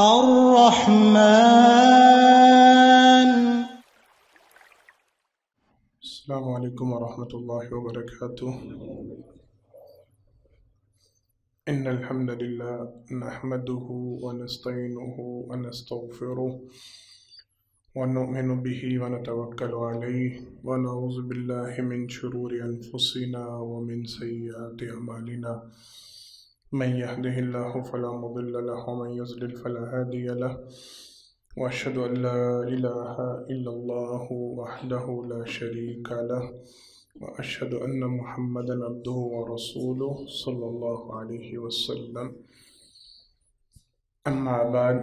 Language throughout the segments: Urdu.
الرحمن. السلام علیکم ورحمۃ اللہ وبرکاتہ۔ ان الحمد للہ نحمده ونستعینه ونستغفره ونؤمن به ونتوکل علیہ ونعوذ باللہ من شرور انفسنا ومن سیئات اعمالنا، من يهده الله فلا مضل له ومن يضلل فلا هادي له، واشهد ان لا اله الا الله وحده لا شريك له، واشهد ان محمدا عبده ورسوله صلی اللہ علیہ وسلم۔ اما بعد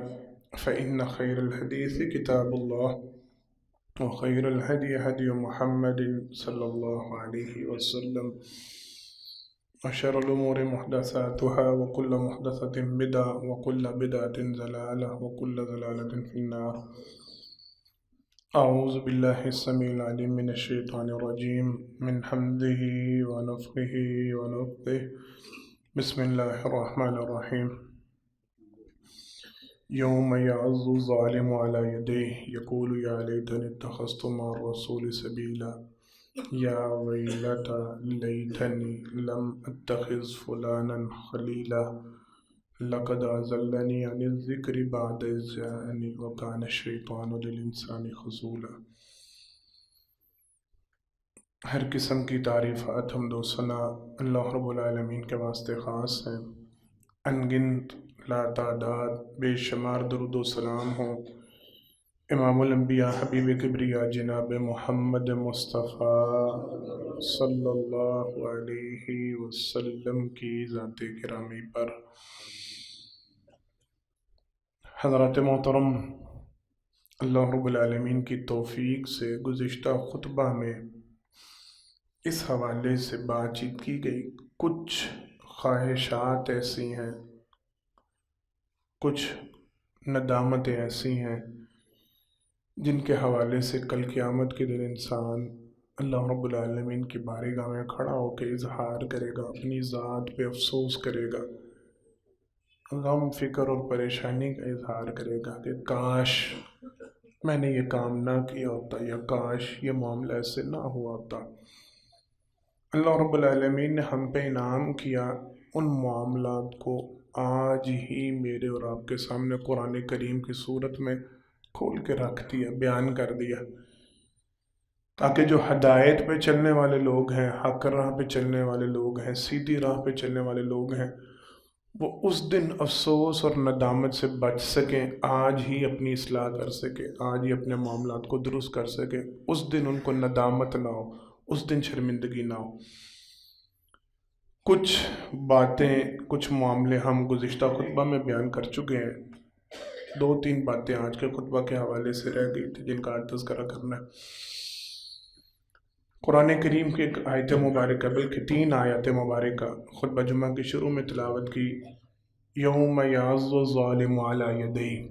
فان خیر الحدیث کتاب اللہ وخیر الهدی هدی محمد صلی اللہ علیہ وسلم، وشر الامور محدثاتها وكل محدثة بدعة وكل بدعة ضلالة وكل ضلالة في النار۔ اعوذ باللہ السمیع العلیم من الشیطان الرجیم، من حمده ونفخه ونفثه، بسم اللہ الرحمن الرحیم۔ یوم یعض الظالم علی یدیہ یقول یا لیتنی اتخذت مع الرسول سبیلا، یا ویلتی لیتنی لم اتخذ فلانا خلیلا، لقد اضلنی عن الذکر بعد اذ جاءنی وکان الشیطان للانسان خذولا۔ ہر قسم کی تعریفات حمد و ثنا اللہ رب العالمین کے واسطے خاص ہیں۔ انگنت لا تعداد بے شمار درود و سلام ہوں امام الانبیاء حبیب کبریا جناب محمد مصطفیٰ صلی اللہ علیہ وسلم کی ذات گرامی پر۔ حضرات محترم، اللہ رب العالمین کی توفیق سے گزشتہ خطبہ میں اس حوالے سے بات چیت کی گئی۔ کچھ خواہشات ایسی ہیں، کچھ ندامتیں ایسی ہیں جن کے حوالے سے کل قیامت کے دن انسان اللہ رب العالمین کی بارگاہ میں کھڑا ہو کے اظہار کرے گا، اپنی ذات پہ افسوس کرے گا، غم فکر اور پریشانی کا اظہار کرے گا کہ کاش میں نے یہ کام نہ کیا ہوتا، یا کاش یہ معاملہ ایسے نہ ہوا ہوتا۔ اللہ رب العالمین نے ہم پہ انعام کیا، ان معاملات کو آج ہی میرے اور آپ کے سامنے قرآن کریم کی صورت میں کھول کے رکھ دیا، بیان کر دیا، تاکہ جو ہدایت پہ چلنے والے لوگ ہیں، حق راہ پہ چلنے والے لوگ ہیں، سیدھی راہ پہ چلنے والے لوگ ہیں، وہ اس دن افسوس اور ندامت سے بچ سکیں، آج ہی اپنی اصلاح کر سکیں، آج ہی اپنے معاملات کو درست کر سکیں، اس دن ان کو ندامت نہ ہو، اس دن شرمندگی نہ ہو۔ کچھ باتیں، کچھ معاملے ہم گزشتہ خطبہ میں بیان کر چکے ہیں، 2-3 باتیں آج کے خطبہ کے حوالے سے رہ گئی تھی جن کا آج تذکرہ کرنا ہے۔ قرآن کریم کی ایک آیت مبارکہ، بلکہ 3 آیات مبارکہ خطبہ جمعہ کی شروع میں تلاوت کی۔ یوم یعض الظالم علی یدیہ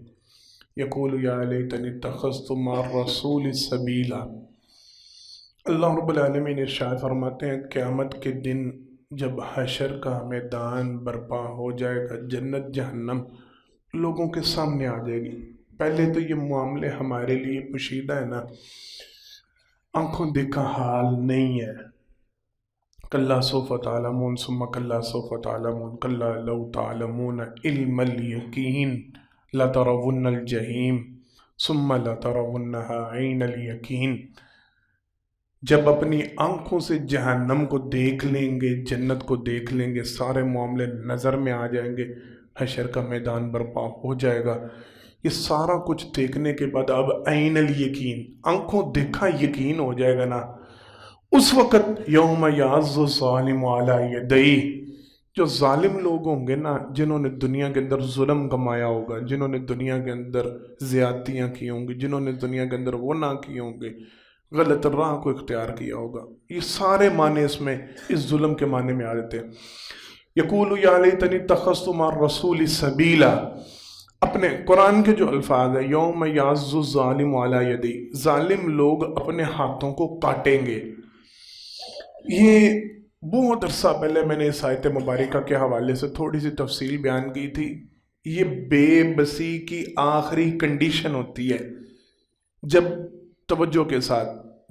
یقول یا لیتنی اتخذت مع الرسول سبیلا۔ اللہ رب العالمین ارشاد فرماتے ہیں قیامت کے دن جب حشر کا میدان برپا ہو جائے گا، جنت جہنم لوگوں کے سامنے آ جائے گی۔ پہلے تو یہ معاملے ہمارے لیے پوشیدہ ہے نا، آنکھوں دیکھا حال نہیں ہے۔ کلا سوف تعلمون ثم کلا سوف تعلمون کلا لو تعلمون علم الیقین لترون الجحیم ثم لترونها عین الیقین۔ جب اپنی آنکھوں سے جہنم کو دیکھ لیں گے، جنت کو دیکھ لیں گے، سارے معاملے نظر میں آ جائیں گے، حشر کا میدان برپا ہو جائے گا، یہ سارا کچھ دیکھنے کے بعد اب عین الیقین، آنکھوں دیکھا یقین ہو جائے گا نا، اس وقت یوم یعض الظالم علی یدیہ، جو ظالم لوگ ہوں گے نا، جنہوں نے دنیا کے اندر ظلم کمایا ہوگا، جنہوں نے دنیا کے اندر زیادتیاں کی ہوں گی، جنہوں نے دنیا کے اندر گناہ کیے ہوں گے، غلط راہ کو اختیار کیا ہوگا، یہ سارے معنی اس میں اس ظلم کے معنی میں آ جاتے ہیں۔ یقول یا لیتنی اتخذت مع الرسول سبیلا، اپنے قرآن کے جو الفاظ ہیں، یوم یعض الظالم علی یدیہ، ظالم لوگ اپنے ہاتھوں کو کاٹیں گے۔ یہ بہت عرصہ پہلے میں نے اس آیت مبارکہ کے حوالے سے تھوڑی سی تفصیل بیان کی تھی، یہ بے بسی کی آخری کنڈیشن ہوتی ہے جب توجہ کے ساتھ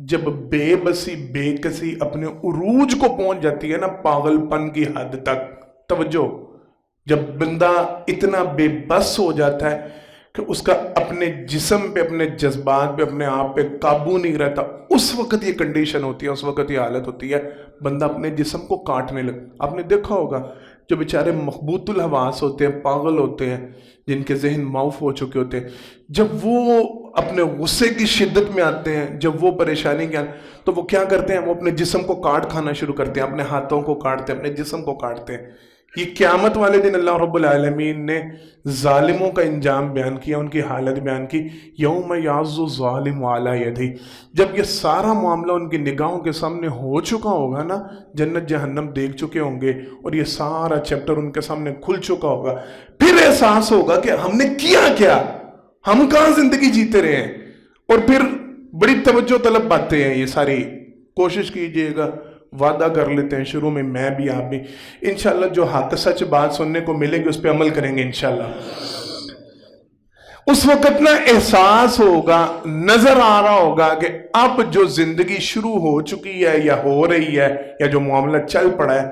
جب بے بسی بے کسی اپنے عروج کو پہنچ جاتی ہے نا پاگل پن کی حد تک. توجہ, جب بندہ اتنا بے بس ہو جاتا ہے کہ اس کا اپنے جسم پہ اپنے جذبات پہ اپنے آپ پہ قابو نہیں رہتا, اس وقت یہ کنڈیشن ہوتی ہے, اس وقت یہ حالت ہوتی ہے بندہ اپنے جسم کو کاٹنے لگتا. آپ نے دیکھا ہوگا جو بیچارے مخبوط الحواس ہوتے ہیں, پاگل ہوتے ہیں, جن کے ذہن معاف ہو چکے ہوتے ہیں, جب وہ اپنے غصے کی شدت میں آتے ہیں, جب وہ پریشانی کے تو وہ کیا کرتے ہیں, وہ اپنے جسم کو کاٹ کھانا شروع کرتے ہیں, اپنے ہاتھوں کو کاٹتے ہیں, اپنے جسم کو کاٹتے ہیں. یہ قیامت والے دن اللہ رب العالمین نے ظالموں کا انجام بیان کیا, ان کی حالت بیان کی. یوم یعض الظالم علی یدیہ, جب یہ سارا معاملہ ان کی نگاہوں کے سامنے ہو چکا ہوگا نا, جنت جہنم دیکھ چکے ہوں گے اور یہ سارا چیپٹر ان کے سامنے کھل چکا ہوگا, پھر احساس ہوگا کہ ہم نے کیا, ہم کہاں زندگی جیتے رہے ہیں. اور پھر بڑی توجہ طلب باتیں ہیں یہ ساری, کوشش کیجئے گا, وعدہ کر لیتے ہیں شروع میں میں بھی آپ بھی انشاءاللہ جو حق سچ بات سننے کو ملے گی اس پہ عمل کریں گے انشاءاللہ. اس وقت نا احساس ہوگا, نظر آ رہا ہوگا کہ اب جو زندگی شروع ہو چکی ہے یا ہو رہی ہے یا جو معاملہ چل پڑا ہے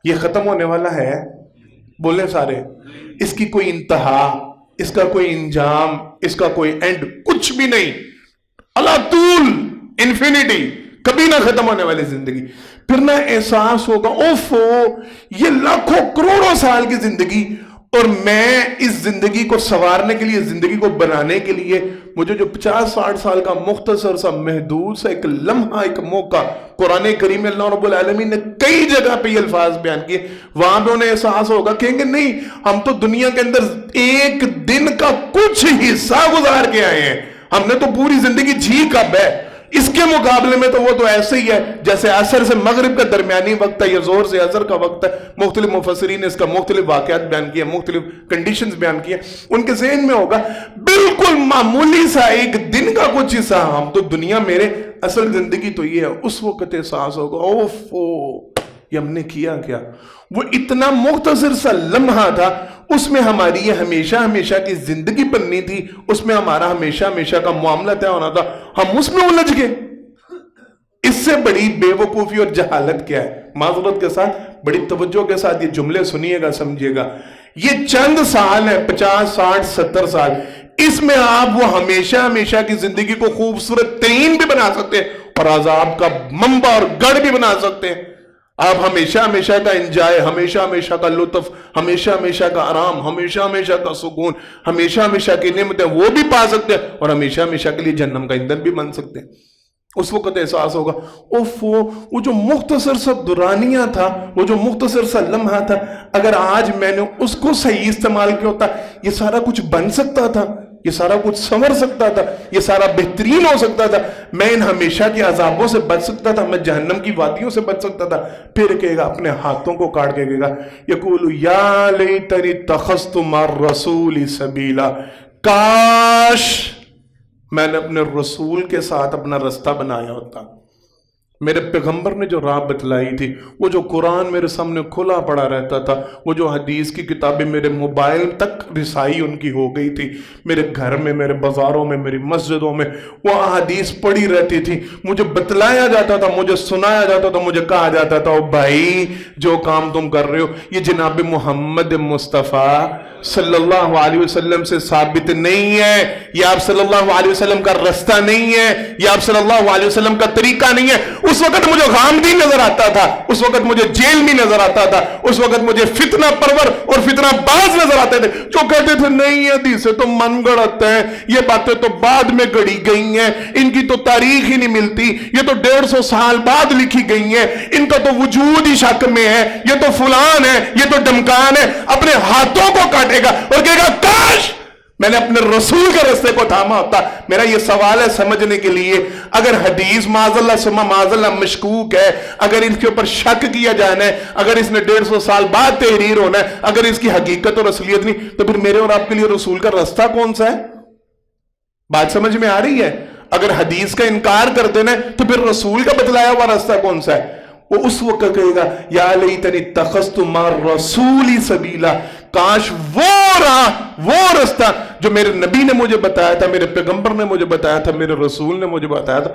یہ ختم ہونے والا ہے. بولیں سارے, اس کی کوئی انتہا, اس کا کوئی انجام, اس کا کوئی اینڈ کچھ بھی نہیں. اللہ طول انفینٹی, کبھی نہ ختم ہونے والی زندگی. پھر نہ احساس ہوگا اوفو یہ لاکھوں کروڑوں سال کی زندگی, اور میں اس زندگی کو سنوارنے کے لیے, زندگی کو بنانے کے لیے مجھے جو 50-60 سال کا مختصر سا محدود سا ایک لمحہ, ایک موقع, قرآن کریم میں اللہ رب العالمین نے کئی جگہ پہ یہ الفاظ بیان کیے, وہاں پہ انہیں احساس ہوگا, کہیں گے نہیں ہم تو دنیا کے اندر ایک دن کا کچھ حصہ گزار کے آئے ہیں, ہم نے تو پوری زندگی جی کب ہے. اس کے مقابلے میں تو وہ تو ایسے ہی ہے جیسے عصر سے مغرب کا درمیانی وقت ہے یا زور سے عصر کا وقت ہے. مختلف مفسرین نے اس کا مختلف واقعات بیان کیے, مختلف کنڈیشنز بیان کیے. ان کے ذہن میں ہوگا بالکل معمولی سا ایک دن کا کچھ حصہ, ہم تو دنیا, میرے اصل زندگی تو یہ ہے. اس وقت احساس ہوگا اوفو یہ ہم نے کیا. وہ اتنا مختصر سا لمحہ تھا, اس میں ہماری یہ ہمیشہ ہمیشہ کی زندگی بننی تھی, اس میں ہمارا ہمیشہ ہمیشہ کا معاملہ طے ہونا تھا, ہم اس میں الجھ گئے. اس سے بڑی بے وقوفی اور جہالت کیا ہے. معذرت کے ساتھ بڑی توجہ کے ساتھ یہ جملے سنیے گا, سمجھیے گا. یہ چند سال ہے, 50 60 70 سال, اس میں آپ وہ ہمیشہ ہمیشہ کی زندگی کو خوبصورت ترین بھی بنا سکتے ہیں اور عذاب کا منبع اور گڑھ بھی بنا سکتے ہیں. آپ ہمیشہ ہمیشہ کا انجوائے, ہمیشہ ہمیشہ کا لطف, ہمیشہ ہمیشہ کا آرام, ہمیشہ ہمیشہ کا سکون, ہمیشہ ہمیشہ کی نعمتیں وہ بھی پا سکتے ہیں اور ہمیشہ ہمیشہ کے لیے جہنم کا ایندھن بھی بن سکتے ہیں. اس وقت احساس ہوگا وہ جو مختصر سا دورانیہ تھا, وہ جو مختصر سا لمحہ تھا, اگر آج میں نے اس کو صحیح استعمال کیا ہوتا یہ سارا کچھ بن سکتا تھا, یہ سارا کچھ سنور سکتا تھا, یہ سارا بہترین ہو سکتا تھا, میں ان ہمیشہ کے عذابوں سے بچ سکتا تھا, میں جہنم کی وادیوں سے بچ سکتا تھا. پھر کہے گا, اپنے ہاتھوں کو کاٹ کے کہے گا, یقول یا لیتنی اتخذت مع الرسول سبیلا, کاش میں نے اپنے رسول کے ساتھ اپنا رستہ بنایا ہوتا. میرے پیغمبر نے جو راہ بتلائی تھی, وہ جو قرآن میرے سامنے کھلا پڑا رہتا تھا, وہ جو حدیث کی کتابیں میرے موبائل تک رسائی ان کی ہو گئی تھی, میرے گھر میں, میرے بازاروں میں, میری مسجدوں میں وہ حدیث پڑھی رہتی تھی, مجھے بتلایا جاتا تھا, مجھے سنایا جاتا تھا, مجھے کہا جاتا تھا او بھائی جو کام تم کر رہے ہو یہ جناب محمد مصطفیٰ صلی اللہ علیہ وسلم سے ثابت نہیں ہے, یہ آپ صلی اللہ علیہ وسلم کا رستہ نہیں ہے, یہ آپ صلی اللہ علیہ وسلم کا طریقہ نہیں ہے. اس وقت مجھے غامدی نظر آتا تھا, اس وقت مجھے جیل میں نظر آتا تھا, اس وقت مجھے فتنہ پرور اور فتنہ باز نظر آتے تھے جو کہتے تھے نہیں حدیثیں تو من گڑت ہیں, یہ باتیں تو بعد میں گڑی گئی ہیں, ان کی تو تاریخ ہی نہیں ملتی, یہ تو 150 سال بعد لکھی گئی ہیں, ان کا تو وجود ہی شک میں ہے, یہ تو فلان ہے, یہ تو ڈمکان ہے. اپنے ہاتھوں کو کاٹے گا اور کہے گا کاش میں نے اپنے رسول کے رستے کو تھاما ہوتا. میرا یہ سوال ہے سمجھنے کے لیے, اگر حدیث معاذ اللہ سما معاذ اللہ مشکوک ہے, اگر اس کے اوپر شک کیا جانا ہے, اگر اس نے 150 سال بعد تحریر ہونا ہے, اگر اس کی حقیقت اور اصلیت نہیں, تو پھر میرے اور آپ کے لیے رسول کا رستہ کون سا ہے؟ بات سمجھ میں آ رہی ہے؟ اگر حدیث کا انکار کر دینا ہے تو پھر رسول کا بتلایا ہوا راستہ کون سا ہے؟ وہ اس وقت کہے گا یا لیتنی اتخذت مع الرسول سبیلا, کاش وہ وہ رستہ جو میرے نبی نے مجھے بتایا تھا، میرے پیغمبر نے مجھے بتایا تھا، میرے رسول نے مجھے بتایا تھا،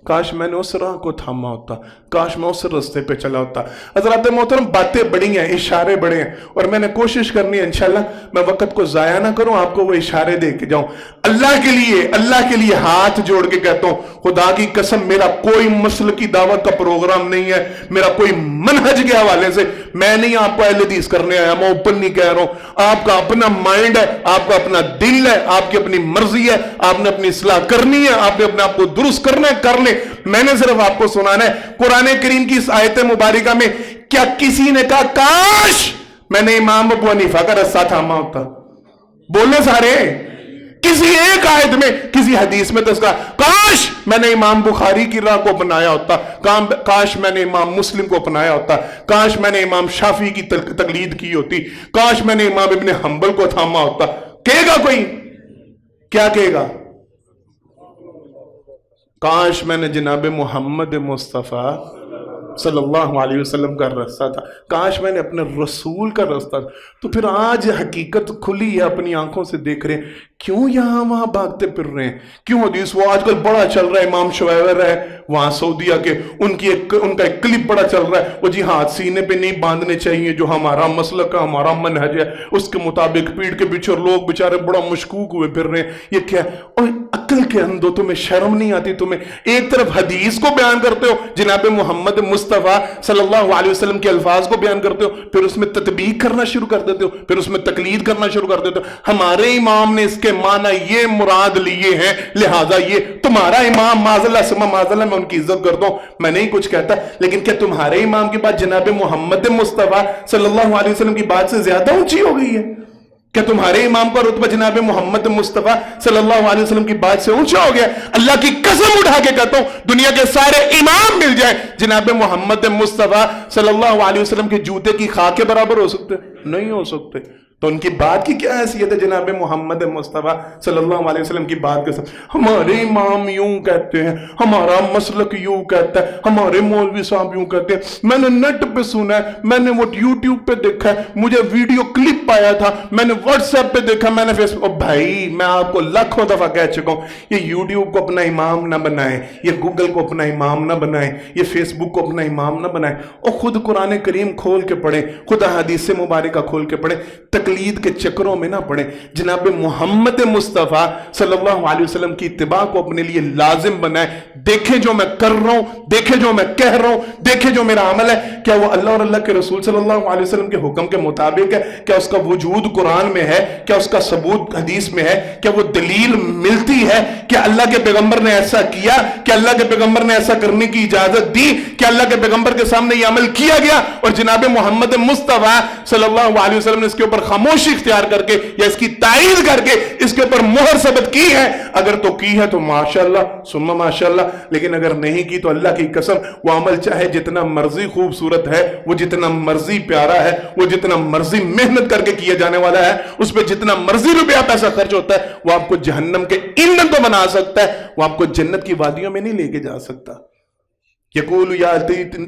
کاش میں نے اس راہ کو تھاما ہوتا، کاش میں اس رستے پہ چلا ہوتا۔ حضرات محترم، باتیں بڑی ہیں، اشارے بڑے ہیں، اور میں نے کوشش کرنی ہے انشاءاللہ میں وقت کو ضائع نہ کروں، آپ کو وہ اشارے دے کے جاؤں۔ اللہ کے لیے ہاتھ جوڑ کے کہتا ہوں، خدا کی قسم میرا کوئی مسلکی دعوت کا پروگرام نہیں ہے، میرا کوئی منہج کے حوالے سے میں نہیں آپ کو اہل حدیث کرنے آیا، میں اوپن نہیں کہہ رہا ہوں۔ آپ کا اپنا مائنڈ ہے، آپ کا اپنا دل ہے، آپ کی اپنی مرضی ہے، آپ نے اپنی اصلاح کرنی ہے، آپ نے اپنے آپ کو درست کرنا ہے، کر لیں۔ میں نے صرف آپ کو سنانا ہے۔ قرآن کریم کی اس آیت مبارکہ میں کیا کسی نے کہا کاش میں نے امام ابو حنیفہ کا رستہ تھاما ہوتا؟ بولے سارے، کسی ایک آیت میں، کسی حدیث میں تذکرہ، کاش میں نے امام بخاری کی راہ کو اپنایا ہوتا، کاش میں نے امام مسلم کو اپنایا ہوتا، کاش میں نے امام شافعی کی تقلید کی ہوتی، کاش میں نے امام ابن حنبل کو تھاما ہوتا۔ کہے گا کوئی؟ کیا کہے گا؟ کاش میں نے جناب محمد مصطفیٰ صلی اللہ علیہ وسلم کا راستہ تھا، کاش میں نے اپنے رسول کا راستہ تھا۔ تو پھر آج حقیقت کھلی ہے، اپنی آنکھوں سے دیکھ رہے ہیں، کیوں یہاں وہاں بھاگتے پھر رہے ہیں؟ کیوں حدیث وہ آج کل بڑا چل رہا ہے، امام شویور ہے وہاں سعودیہ کے، ان کا ایک کلپ بڑا چل رہا ہے، وہ جی ہاتھ سینے پہ نہیں باندھنے چاہیے، جو ہمارا مسلک ہے، ہمارا منہج ہے، اس کے مطابق پیٹ کے پیچھے، اور لوگ بیچارے بڑا مشکوک ہوئے پھر رہے ہیں، یہ کیا ہے؟ اور عقل کے اندھو، تمہیں شرم نہیں آتی؟ تمہیں ایک طرف حدیث کو بیان کرتے ہو، جناب محمد مصطفیٰ صلی اللہ علیہ وسلم کے الفاظ کو بیان کرتے ہو، پھر اس میں تطبیق کرنا شروع کر دیتے ہو، پھر اس میں تقلید کرنا شروع کر دیتے ہو۔ ہمارے امام نے اس کے معنی یہ مراد لیے ہیں، لہٰذا یہ تمہارا امام، معاذ اللہ میں ان کی عزت کرتا ہوں، میں نہیں کچھ کہتا، لیکن کیا تمہارے امام کی بات جناب محمد مصطفیٰ صلی اللہ علیہ وسلم کی بات سے زیادہ اونچی ہو گئی ہے؟ کہ تمہارے امام کا رتبہ جناب محمد مصطفیٰ صلی اللہ علیہ وسلم کی بات سے اونچا ہو گیا؟ اللہ کی قسم اٹھا کے کہتا ہوں، دنیا کے سارے امام مل جائیں، جناب محمد مصطفیٰ صلی اللہ علیہ وسلم کے جوتے کی خاک کے برابر ہو سکتے؟ نہیں ہو سکتے۔ تو ان کی بات کی کیا حیثیت ہے جناب محمد مصطفیٰ صلی اللہ علیہ وسلم کی بات کے ساتھ؟ ہمارے امام یوں کہتے ہیں، ہمارا مسلک یوں کہتا ہے، ہمارے مولوی صاحب یوں کہتے ہیں، میں نے نیٹ پہ سنا ہے، میں نے وہ یوٹیوب پہ دیکھا ہے، مجھے ویڈیو کلپ آیا تھا، میں نے واٹس ایپ پہ دیکھا، میں نے فیس بک۔ بھائی میں آپ کو لاکھوں دفعہ کہہ چکا ہوں، یہ یوٹیوب کو اپنا امام نہ بنائیں، یہ گوگل کو اپنا امام نہ بنائیں، یہ فیس بک کو اپنا امام نہ بنائیں، اور خود قرآن کریم کھول کے پڑھیں، خود حدیث مبارکہ کھول کے پڑھیں، تقلید کے چکروں میں نہ پڑیں۔ جناب محمد مصطفیٰ صلی اللہ علیہ وسلم کی اتباع کو اپنے لیے لازم بنائیں۔ دیکھیں جو میں کر رہا ہوں، دیکھیں جو میں کہہ رہا ہوں، دیکھیں جو میرا عمل ہے، کیا وہ اللہ اور اللہ کے رسول صلی اللہ علیہ وسلم کے حکم کے مطابق ہے؟ کیا اس کا وجود قرآن میں ہے؟ کیا اس کا ثبوت حدیث میں ہے؟ کیا وہ دلیل ملتی ہے؟ کیا اللہ کے پیغمبر نے ایسا کیا؟ کیا اللہ کے پیغمبر نے ایسا کرنے کی اجازت دی؟ کیا اللہ کے پیغمبر کے سامنے یہ عمل کیا گیا اور جناب محمد مصطفیٰ صلی اللہ علیہ وسلم نے اس کے اوپر خاموشی اختیار کر کے یا اس کی تائید کر کے اس کے اوپر مہر ثبت کی ہے؟ اگر تو کی ہے تو ماشاءاللہ ثم ماشاءاللہ، لیکن اگر نہیں کی تو اللہ کی قسم وہ عمل چاہے جتنا مرضی خوبصورت ہے، وہ جتنا مرضی پیارا ہے، وہ جتنا مرضی محنت کر کے کیا جانے والا ہے، اس پہ جتنا مرضی روپیہ پیسہ خرچ ہوتا ہے، وہ آپ کو جہنم کے ایندھن تو بنا سکتا ہے، وہ آپ کو جنت کی وادیوں میں نہیں لے کے جا سکتا۔ یقول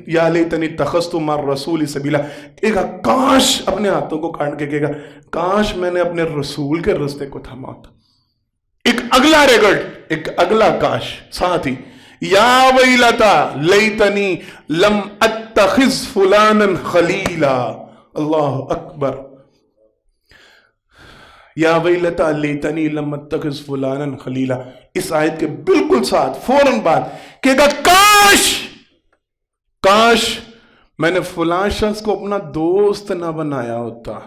یا لیتنی اتخذت مع الرسول سبیلا، کہے گا کاش، اپنے ہاتھوں کو کاٹ کے کہے گا کاش میں نے اپنے رسول کے رستے کو تھاما تھا۔ ایک اگلا ریگرڈ، ایک اگلا کاش ساتھ ہی، یا ویلتا لیتنی لم اتخذ فلانا خلیلا، اللہ اکبر، یا ویلتا لیتنی لم اتخذ فلانا خلیلا، اس آیت کے بالکل ساتھ فوراً بعد کہے گا کاش میں نے فلاں شخص کو اپنا دوست نہ بنایا ہوتا،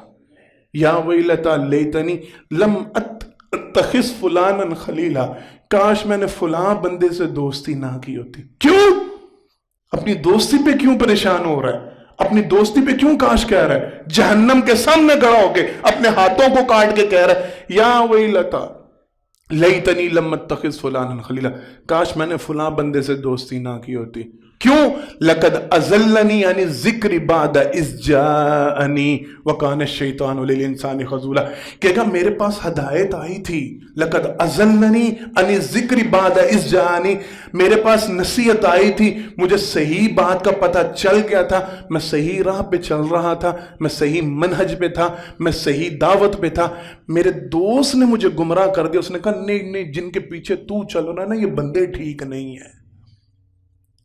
یا ویلتا لیتنی لم اتخذ فلانا خلیلا، کاش میں نے فلاں بندے سے دوستی نہ کی ہوتی۔ کیوں؟ اپنی دوستی پہ کیوں پریشان ہو رہا ہے؟ اپنی دوستی پہ کیوں کاش کہہ رہا ہے؟ جہنم کے سامنے کھڑا ہو کے اپنے ہاتھوں کو کاٹ کے کہہ رہا ہے یا ویلتا لیتنی لم اتخذ فلانا خلیلا، کاش میں نے فلاں بندے سے دوستی نہ کی ہوتی۔ کیوں؟ لقد اضلنی عن الذکر بعد اذ جاءنی وکان الشیطان للانسان خذولا، کہے میرے پاس ہدایت آئی تھی، لقد اضلنی عن الذکر بعد اذ جاءنی، میرے پاس نصیحت آئی تھی، مجھے صحیح بات کا پتہ چل گیا تھا، میں صحیح راہ پہ چل رہا تھا، میں صحیح منہج پہ تھا، میں صحیح دعوت پہ تھا، میرے دوست نے مجھے گمراہ کر دیا، اس نے کہا نہیں نہیں، جن کے پیچھے تو چل رہا ہے نا یہ بندے ٹھیک نہیں ہیں،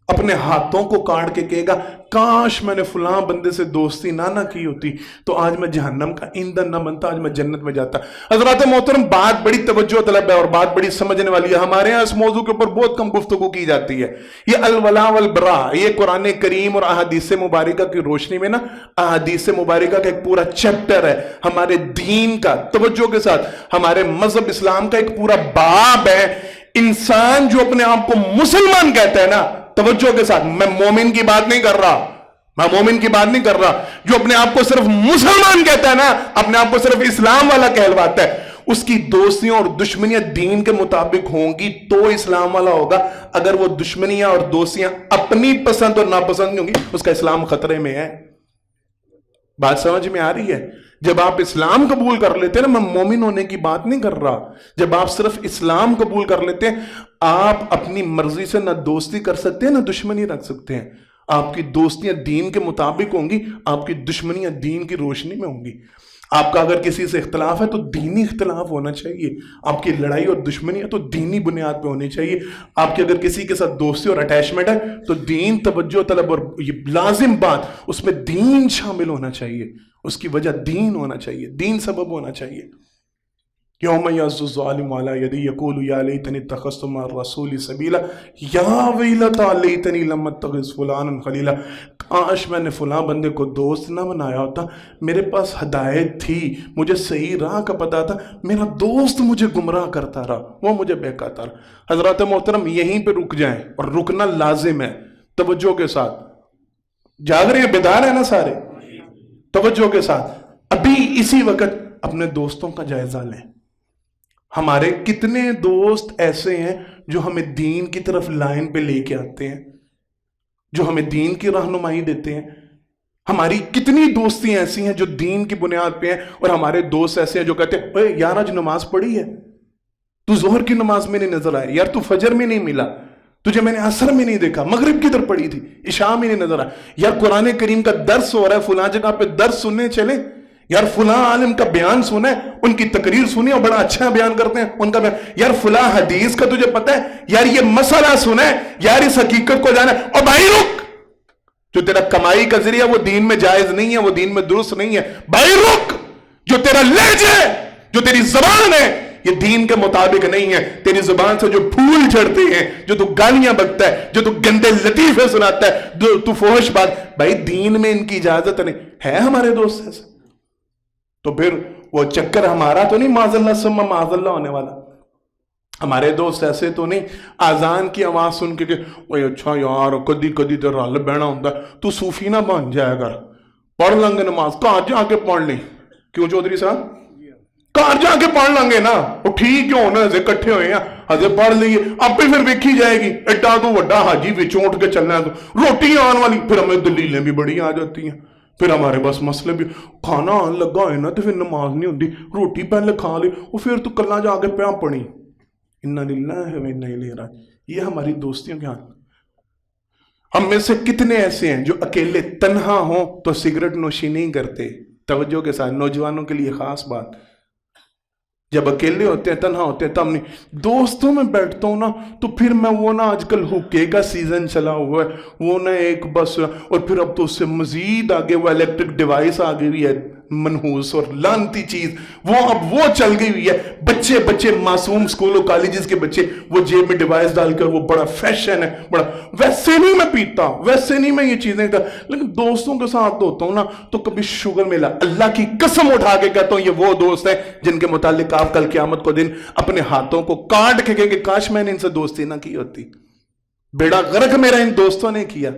اپنے ہاتھوں کو کاٹ کے کہے گا کاش میں نے فلاں بندے سے دوستی نہ کی ہوتی تو آج میں جہنم کا ایندھن نہ بنتا، آج میں جنت میں جاتا۔ حضرات محترم، بات بڑی توجہ طلب ہے اور بات بڑی سمجھنے والی ہے، ہمارے ہاں اس موضوع کے اوپر بہت کم گفتگو کی جاتی ہے۔ یہ الولاء والبراء، یہ قرآن کریم اور احادیث مبارکہ کی روشنی میں نا، احادیث مبارکہ کا ایک پورا چیپٹر ہے، ہمارے دین کا، توجہ کے ساتھ ہمارے مذہب اسلام کا ایک پورا باب ہے۔ انسان جو اپنے آپ کو مسلمان کہتا ہے نا، توجہ کے ساتھ، میں مومن کی بات نہیں کر رہا، میں مومن کی بات نہیں کر رہا، جو اپنے آپ کو صرف مسلمان کہتا ہے نا، اپنے آپ کو صرف اسلام والا کہلواتا ہے، اس کی دوستیاں اور دشمنیاں دین کے مطابق ہوں گی تو اسلام والا ہوگا۔ اگر وہ دشمنیاں اور دوستیاں اپنی پسند اور ناپسند ہوں گی، اس کا اسلام خطرے میں ہے۔ بات سمجھ میں آ رہی ہے؟ جب آپ اسلام قبول کر لیتے ہیں نا، میں مومن ہونے کی بات نہیں کر رہا، جب آپ صرف اسلام قبول کر لیتے ہیں، آپ اپنی مرضی سے نہ دوستی کر سکتے ہیں نہ دشمنی رکھ سکتے ہیں۔ آپ کی دوستیاں دین کے مطابق ہوں گی، آپ کی دشمنیاں دین کی روشنی میں ہوں گی۔ آپ کا اگر کسی سے اختلاف ہے تو دینی اختلاف ہونا چاہیے، آپ کی لڑائی اور دشمنی ہے تو دینی بنیاد پہ ہونی چاہیے۔ آپ کی اگر کسی کے ساتھ دوستی اور اٹیچمنٹ ہے تو دین، توجہ طلب اور یہ لازم بات، اس میں دین شامل ہونا چاہیے، اس کی وجہ دین ہونا چاہیے، دین سبب ہونا چاہیے۔ یوم یعض الظالم علی یدی یقول یا لیتنی اتخذت مع الرسول سبیلا یا ویلتی لیتنی لم اتخذ فلانا خلیلا، کاش میں نے فلاں بندے کو دوست نہ بنایا ہوتا، میرے پاس ہدایت تھی، مجھے صحیح راہ کا پتہ تھا، میرا دوست مجھے گمراہ کرتا رہا، وہ مجھے بہکاتا رہا۔ حضرات محترم، یہیں پہ رک جائیں، اور رکنا لازم ہے، توجہ کے ساتھ۔ جاگ رہے ہیں، بیدار ہیں نا سارے؟ توجہ کے ساتھ ابھی اسی وقت اپنے دوستوں کا جائزہ لیں۔ ہمارے کتنے دوست ایسے ہیں جو ہمیں دین کی طرف لائن پہ لے کے آتے ہیں، جو ہمیں دین کی رہنمائی دیتے ہیں؟ ہماری کتنی دوستیاں ایسی ہیں جو دین کی بنیاد پہ ہیں، اور ہمارے دوست ایسے ہیں جو کہتے ہیں اے یار آج نماز پڑھی ہے، تو ظہر کی نماز میں نہیں نظر آیا، یار تو فجر میں نہیں ملا، تجھے میں نے عصر میں نہیں دیکھا، مغرب کی طرف پڑھی تھی، عشاء میں نہیں نظر آیا، یار قرآن کریم کا درس ہو رہا ہے فلاں جگہ پہ، درس سننے چلیں، یار فلاں عالم کا بیان سنیں، ان کی تقریر سنیں اور بڑا اچھا بیان کرتے ہیں ان کا بیان، یار فلاں حدیث کا تجھے پتہ ہے، یار یہ مسئلہ سنیں، یار اس حقیقت کو جانا، اور بھائی رک، جو تیرا کمائی کا ذریعہ وہ دین میں جائز نہیں ہے، وہ دین میں درست نہیں ہے، بھائی رک، جو تیرا لہجہ ہے، جو تیری زبان ہے، یہ دین کے مطابق نہیں ہے، تیری زبان سے جو پھول جھڑتے ہیں، جو تو گالیاں بکتا ہے، جو تو گندے لطیفے سناتا ہے، جو تو فحش بات، بھائی دین میں ان کی اجازت نہیں ہے۔ ہمارے دوست ایسے تو پھر وہ چکر ہمارا تو نہیں معاذ اللہ ثم معاذ اللہ ہونے والا، ہمارے دوست ایسے تو نہیں آزان کی آواز سن کے کہ اوہ اچھا یار کدی کدی تو رل بہنا ہوتا ہے، تو صوفی نہ بن جائے گا، پڑھ لیں گے نماز، کہاں جا کے پڑھ لیں، کیوں چودھری صاحب کہاں جا کے پڑھ لیں گے نا، وہ ٹھیک کیوں ہونا، ہزے کٹھے ہوئے ہیں، ہزے پڑھ لیے، اب پھر ویکھی جائے گی، ایڈا تو وڈا حاجی وچوں اٹھ کے چلنا ہے، تو روٹی آن والی، پھر ہمیں دلیلیں بھی بڑی آ جاتی ہیں، پھر ہمارے پاس مسئلے بھی، کھانا آن لگا ہے نا تو پھر نماز نہیں ہوتی، روٹی پہلے کھا لی، وہ پھر تو کلہ جا کے پیاں پڑی، اِنَّا لِلَّهِ وَإِنَّا إِلَيْهِ رَاجِعُونَ۔ یہ ہماری دوستیوں کے ہاتھ۔ ہم میں سے کتنے ایسے ہیں جو اکیلے تنہا ہوں تو سگریٹ نوشی نہیں کرتے؟ توجہ کے ساتھ، نوجوانوں کے لیے خاص بات، جب اکیلے ہوتے ہیں تنہا ہوتے ہیں تب نہیں، دوستوں میں بیٹھتا ہوں نا تو پھر میں وہ نا آج کل حقے کا سیزن چلا ہوا ہے، وہ نا ایک بس، اور پھر اب تو اس سے مزید آگے وہ الیکٹرک ڈیوائس آ گئی ہے، منحوس اور لانتی چیز، وہ اب وہ چل گئی ہوئی ہے، بچے معصوم سکولوں کالجز کے بچے وہ جیب میں ڈیوائس ڈال کر وہ بڑا فیشن ہے، بڑا، ویسے نہیں میں پیتا، ویسے نہیں میں یہ چیزیں کرتا، لیکن دوستوں کے ساتھ ہوتا ہوں نا تو کبھی شوگر ملا، اللہ کی قسم اٹھا کے کہتا ہوں یہ وہ دوست ہیں جن کے متعلق آپ کل قیامت کو دن اپنے ہاتھوں کو کاٹ کے کہیں کہ کاش میں نے ان سے دوستی نہ کی ہوتی، بیڑا غرق میرا ان دوستوں نے کیا۔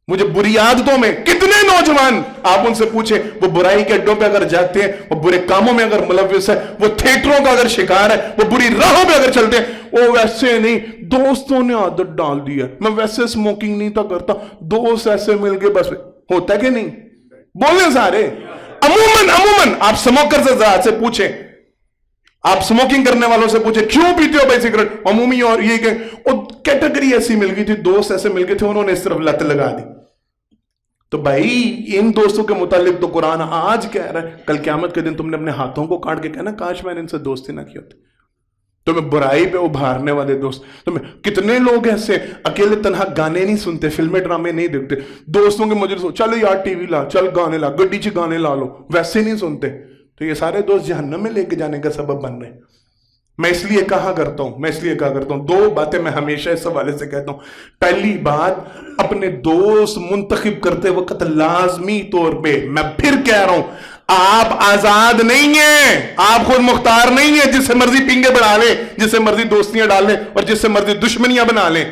مجھے بری عادتوں میں کتنے نوجوان آپ ان سے پوچھیں، وہ برائی کے اڈوں پہ اگر جاتے ہیں، وہ برے کاموں میں اگر ملوث ہے، وہ تھیٹروں کا اگر شکار ہے، وہ بری راہوں پہ اگر چلتے ہیں، وہ ویسے نہیں دوستوں نے عادت ڈال دی ہے. میں ویسے سموکنگ نہیں تھا کرتا, دوست ایسے مل کے بس. ہوتا ہے کہ نہیں؟ بولیں سارے. عموماً آپ سموکر سے پوچھیں, آپ سموکنگ کرنے والوں سے پوچھیں کیوں پیتے ہو بھائی سگریٹ, عمومی اور یہ کہ کیٹیگری ایسی مل گئی تھی, دوست ایسے مل گئے تھے, انہوں نے اس طرف لت لگا دی. تو بھائی ان دوستوں کے متعلق تو قرآن آج کہہ رہا ہے, کل قیامت کے دن تم نے اپنے ہاتھوں کو کاٹ کے کہنا کاش میں نے ان سے دوستی نہ کی ہوتی. تمہیں برائی پہ ابھارنے والے دوست, تمہیں کتنے لوگ ایسے اکیلے تنہا گانے نہیں سنتے, فلمیں ڈرامے نہیں دیکھتے, دوستوں کے مجلس ہو چل یار ٹی وی لا, چل گانے لا, گڈی چ گانے لا لو, ویسے نہیں سنتے. تو یہ سارے دوست جہنم میں لے کے جانے کا سبب بن رہے ہیں. میں اس لیے کہا کرتا ہوں, دو باتیں میں ہمیشہ اس حوالے سے کہتا ہوں. پہلی بات, اپنے دوست منتخب کرتے وقت لازمی طور پہ, میں پھر کہہ رہا ہوں, آپ آزاد نہیں ہیں, آپ خود مختار نہیں ہیں. جس سے مرضی پنگے بنا لیں, جس سے مرضی دوستیاں ڈال لیں, اور جس سے مرضی دشمنیاں بنا لیں.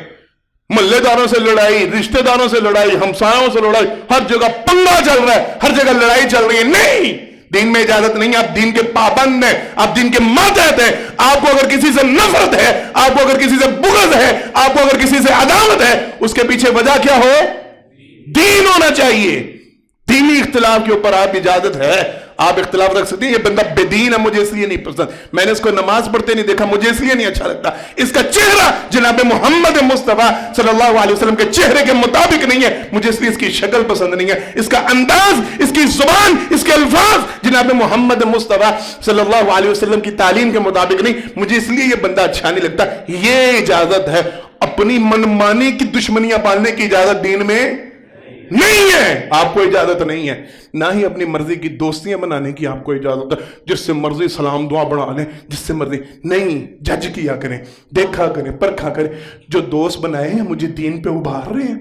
محلے داروں سے لڑائی, رشتہ داروں سے لڑائی, ہمسایوں سے لڑائی, ہر جگہ پنگا چل رہا ہے, ہر جگہ لڑائی چل رہی ہے. نہیں, دین میں اجازت نہیں ہے. آپ دین کے پابند ہیں, آپ دین کے ماتحت ہیں. آپ کو اگر کسی سے نفرت ہے, آپ کو اگر کسی سے بغض ہے, آپ کو اگر کسی سے عداوت ہے, اس کے پیچھے وجہ کیا ہو؟ دین ہونا چاہیے. دینی اختلاف کے اوپر آپ اجازت ہے, آپ اختلاف رکھ سکتے ہیں. یہ بندہ بے دین ہے, مجھے اس لیے نہیں پسند, میں نے اس کو نماز پڑھتے نہیں دیکھا, مجھے اس لیے نہیں اچھا لگتا, اس کا چہرہ جناب محمد مصطفیٰ صلی اللہ علیہ وسلم کے چہرے کے مطابق نہیں ہے, مجھے اس لیے اس کی شکل پسند نہیں ہے, اس کا انداز, اس کی زبان, اس کے الفاظ جناب محمد مصطفیٰ صلی اللہ علیہ وسلم کی تعلیم کے مطابق نہیں, مجھے اس لیے یہ بندہ اچھا نہیں لگتا. یہ اجازت ہے. اپنی منمانی کی دشمنیاں پالنے کی اجازت دین میں نہیں ہے, آپ کو اجازت نہیں ہے. نہ ہی اپنی مرضی کی دوستیاں بنانے کی آپ کو اجازت ہے. جس سے مرضی سلام دعا بنا لیں, جس سے مرضی نہیں. جج کیا کریں, دیکھا کریں, پرکھا کریں. جو دوست بنائے ہیں مجھے دین پہ ابھار رہے ہیں,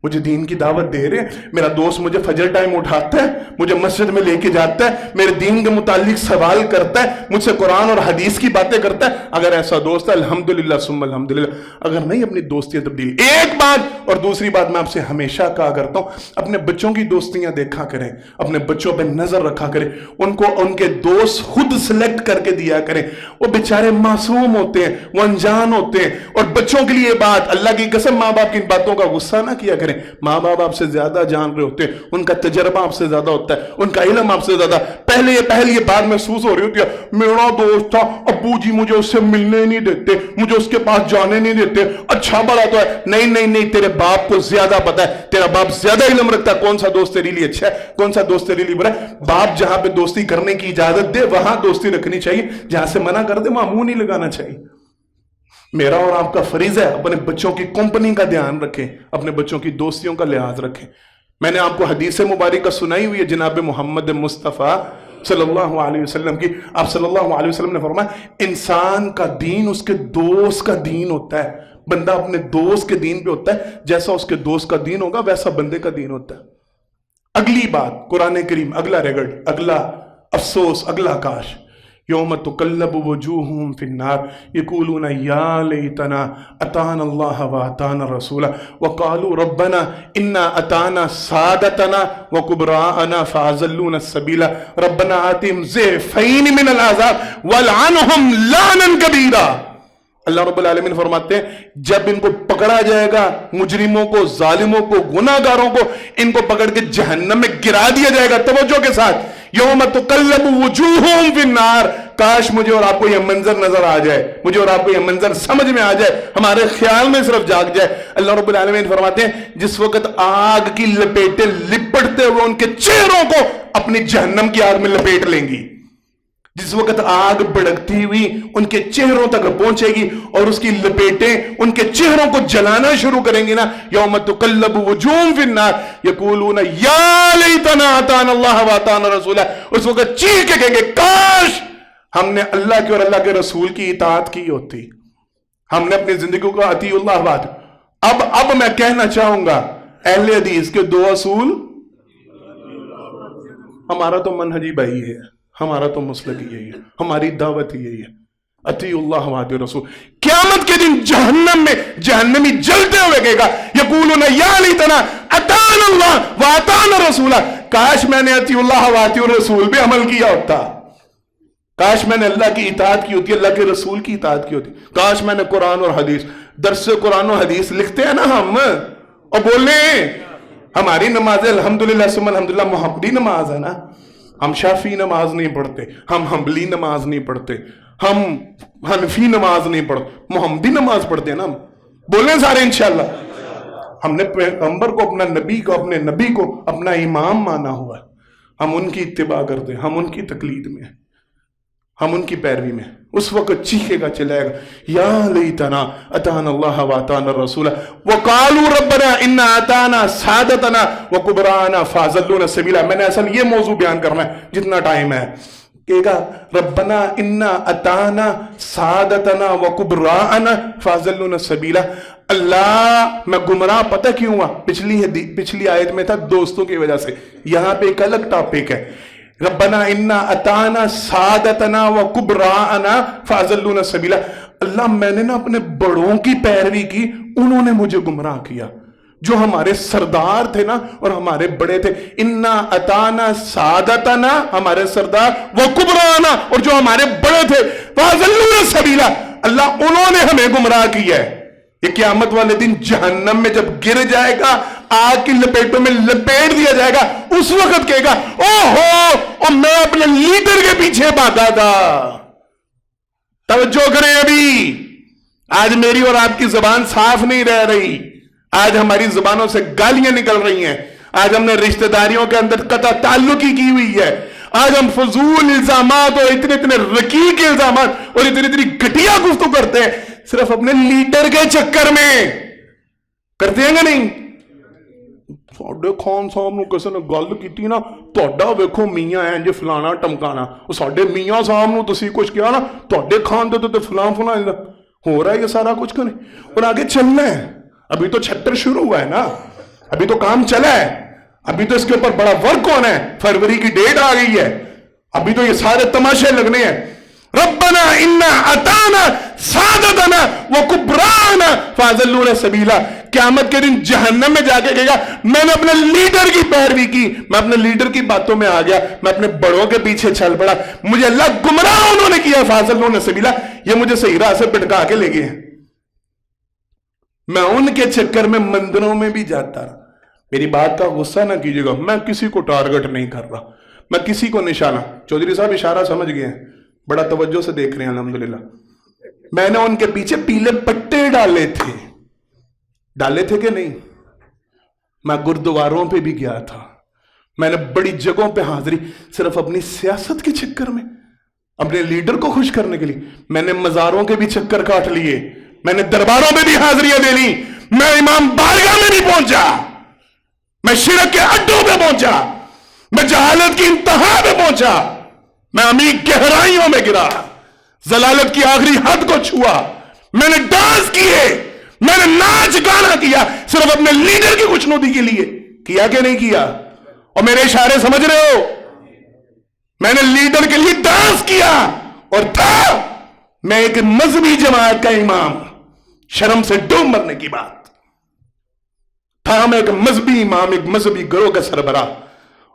مجھے دین کی دعوت دے رہے ہیں. میرا دوست مجھے فجر ٹائم اٹھاتا ہے, مجھے مسجد میں لے کے جاتا ہے, میرے دین کے متعلق سوال کرتا ہے, مجھ سے قرآن اور حدیث کی باتیں کرتا ہے. اگر ایسا دوست ہے الحمدللہ ثم الحمدللہ. اگر نہیں, اپنی دوستیاں تبدیل. ایک بات, اور دوسری بات میں آپ سے ہمیشہ کہا کرتا ہوں, اپنے بچوں کی دوستیاں دیکھا کریں, اپنے بچوں پہ نظر رکھا کریں, ان کو ان کے دوست خود سلیکٹ کر کے دیا کریں. وہ بیچارے معصوم ہوتے ہیں, وہ انجان ہوتے ہیں. اور بچوں کے لیے بات, اللہ کی قسم, ماں باپ کی ان باتوں کا غصہ نہ کیا کریں. ماں باپ آپ سے زیادہ جان رہے ہوتے ہیں, ان کا تجربہ آپ سے زیادہ ہوتا ہے, ان کا علم آپ سے زیادہ. پہلے یہ بات محسوس ہو رہی ہوتی ہے, میرا دوست تھا, ابو جی مجھے اس سے ملنے نہیں دیتے, مجھے اس کے پاس جانے نہیں دیتے, اچھا بڑا تو ہے. نہیں, تیرے باپ کو زیادہ پتا ہے, تیرا باپ زیادہ علم رکھتا ہے کون سا دوست تیرے لیے اچھا ہے, کون سا دوست تیرے لیے برا ہے. باپ جہاں پہ دوستی کرنے کی اجازت دے وہاں دوستی رکھنی چاہیے, جہاں سے منع کر دے وہاں منہ نہیں لگانا چاہیے. میرا اور آپ کا فریضہ ہے اپنے بچوں کی کمپنی کا دھیان رکھیں, اپنے بچوں کی دوستیوں کا لحاظ رکھیں. میں نے آپ کو حدیث مبارکہ سنائی ہوئی ہے جناب محمد مصطفیٰ صلی اللہ علیہ وسلم کی. آپ صلی اللہ علیہ وسلم نے فرمایا, انسان کا دین اس کے دوست کا دین ہوتا ہے. بندہ اپنے دوست کے دین پہ ہوتا ہے, جیسا اس کے دوست کا دین ہوگا ویسا بندے کا دین ہوتا ہے. اگلی بات, قرآن کریم, اگلا ریگڑ, اگلا افسوس, اگلا کاش. یوم تقلب وجوہہم فی النار یقولون یا لیتنا اطعنا اللہ واطعنا الرسول وقالوا ربنا انا اطعنا سادتنا وکبراءنا فاضلونا السبیل ربنا آتهم ضعفین من العذاب والعنہم لعنا کبیرا. اللہ رب العالمین فرماتے ہیں, جب ان کو پکڑا جائے گا, مجرموں کو, ظالموں کو, گناہگاروں کو, ان کو پکڑ کے جہنم میں گرا دیا جائے گا. توجہ کے ساتھ, یوم تقلب وجوہہم فی النار. کاش مجھے اور آپ کو یہ منظر نظر آ جائے, مجھے اور آپ کو یہ منظر سمجھ میں آ جائے, ہمارے خیال میں صرف جاگ جائے. اللہ رب العالمین فرماتے ہیں, جس وقت آگ کی لپیٹیں لپٹتے ہوئے ان کے چہروں کو اپنی جہنم کی آگ میں لپیٹ لیں گی, جس وقت آگ بھڑکتی ہوئی ان کے چہروں تک پہنچے گی اور اس کی لپیٹیں ان کے چہروں کو جلانا شروع کریں گی نا, یوم تقلب وجوہہم فی النار یقولون یا لیتنا اطعنا اللہ واطعنا الرسول. اس وقت چیخ کے کہیں گے, کاش ہم نے اللہ کے اور اللہ کے رسول کی اطاعت کی ہوتی, ہم نے اپنی زندگی کو اطیع اللہ وات. اب میں کہنا چاہوں گا, اہل حدیث کے دو اصول, ہمارا تو منہج بھائی ہے, ہمارا تو مسلک یہی ہے, ہماری دعوت یہی ہے, اطیع اللہ واطیع الرسول. قیامت کے دن جہنم میں جہنمی جلتے ہوئے کہے گا, یقولون یا لیتنا اطعنا اللہ واطعنا الرسول. کاش میں نے اطیع اللہ واطیع الرسول پہ عمل کیا ہوتا, کاش میں نے اللہ کی اطاعت کی ہوتی, اللہ کے رسول کی اطاعت کی ہوتی, کاش میں نے قرآن اور حدیث. درس قرآن و حدیث لکھتے ہیں نا ہم، اور بولے ہماری نماز الحمدللہ ثم الحمدللہ محمدی نماز ہے نا. ہم شافی نماز نہیں پڑھتے، ہم حنبلی نماز نہیں پڑھتے، ہم حنفی نماز نہیں پڑھتے، محمدی نماز پڑھتے ہیں نا ہم. بولیں سارے انشاءاللہ. ہم نے پیغمبر کو، اپنا نبی کو، اپنے نبی کو اپنا امام مانا ہوا ہے. ہم ان کی اتباع کرتے ہیں، ہم ان کی تقلید میں ہیں، ہم ان کی پیروی میں. اس وقت چیخے گا چلائے گا یا لیتنا اتانا اللہ و اتانا الرسول وقالوا ربنا انا اتانا سادتنا وکبرانا فاضلونا سبیلا. میں نے اصل یہ موضوع بیان کرنا ہے جتنا ٹائم ہے. کہے گا ربنا انا اتانا سادتنا وکبرانا فاضلونا سبیلا. اللہ میں گمراہ پتہ کیوں ہوا؟ پچھلی آیت میں تھا دوستوں کی وجہ سے، یہاں پہ ایک الگ ٹاپک ہے. ربنا انا اتانا سادتنا وکبرانا فاضلونا سبیلا. اللہ میں نے نا اپنے بڑوں کی پیروی کی، انہوں نے مجھے گمراہ کیا. جو ہمارے سردار تھے نا اور ہمارے بڑے تھے، انا اتانا سادتنا ہمارے سردار، وکبرانا اور جو ہمارے بڑے تھے، فاضلونا سبیلا اللہ انہوں نے ہمیں گمراہ کیا ہے. یہ قیامت والے دن جہنم میں جب گر جائے گا، آگ کی لپیٹوں میں لپیٹ دیا جائے گا، اس وقت کہے گا اوہو اور میں اپنے لیڈر کے پیچھے بھاگا تھا. توجہ کریں، ابھی آج میری اور آپ کی زبان صاف نہیں رہ رہی. آج ہماری زبانوں سے گالیاں نکل رہی ہیں. آج ہم نے رشتہ داریوں کے اندر قطع تعلقی کی ہوئی ہے. آج ہم فضول الزامات اور اتنے رقیق الزامات اور اتنی گھٹیا گفتگو کرتے ہیں صرف اپنے لیڈر کے چکر میں. کرتے ہیں کہ نہیں؟ ساڈے خان صاحب نو کسی نے گل کیتی نا، تہاڈا ویکھو میاں ہے جی فلانا ٹمکانا، وہ ساڈے میاں صاحب نو تسی کچھ کیا نا، تہاڈے خان دے تے فلان فلان ہو رہا ہے. یہ سارا کچھ کریں اور آگے چلنا ہے. ابھی تو چھتر شروع ہوا ہے نا، ابھی تو کام چلا ہے، ابھی تو اس کے اوپر بڑا ورک ہونا ہے. فروری کی ڈیٹ آ گئی ہے، ابھی تو یہ سارے تماشے لگنے ہیں. ربنا انا اتانا سادتنا وکبرانا فاضلونا سبیلا. قیامت کے دن جہنم میں جا کے کہے گا میں نے اپنے لیڈر کی پیروی کی، میں اپنے لیڈر کی باتوں میں آ گیا، میں اپنے بڑوں کے پیچھے چل پڑا، مجھے اللہ گمراہ انہوں نے کیا. فاضلونا سبیلا یہ مجھے صحیح راہ سے پٹکا کے لے گئے ہیں. میں ان کے چکر میں مندروں میں بھی جاتا رہا. میری بات کا غصہ نہ کیجیے گا، میں کسی کو ٹارگٹ نہیں کر رہا، میں کسی کو نشانہ. چودھری صاحب اشارہ سمجھ گئے ہیں، بڑا توجہ سے دیکھ رہے ہیں الحمدللہ. میں نے ان کے پیچھے پیلے پٹے ڈالے تھے کہ نہیں؟ میں گردواروں پہ بھی گیا تھا، میں نے بڑی جگہوں پہ حاضری صرف اپنی سیاست کے چکر میں، اپنے لیڈر کو خوش کرنے کے لیے. میں نے مزاروں کے بھی چکر کاٹ لیے، میں نے درباروں میں بھی حاضریاں دے لی. میں امام بارگاہ میں بھی پہنچا، میں شرک کے اڈوں پہ پہنچا، میں جہالت کی انتہا پہ پہنچا، میں عمیق گہرائیوں میں گرا، ضلالت کی آخری حد کو چھوا. میں نے ڈانس کیے، میں نے ناچ گانا کیا صرف اپنے لیڈر کی خوشنودی کے لیے. کیا کہ نہیں کیا؟ اور میرے اشارے سمجھ رہے ہو؟ میں نے لیڈر کے لیے ڈانس کیا اور تھا میں ایک مذہبی جماعت کا امام. شرم سے ڈوب مرنے کی بات تھا. میں ایک مذہبی امام، ایک مذہبی گروہ کا سربراہ،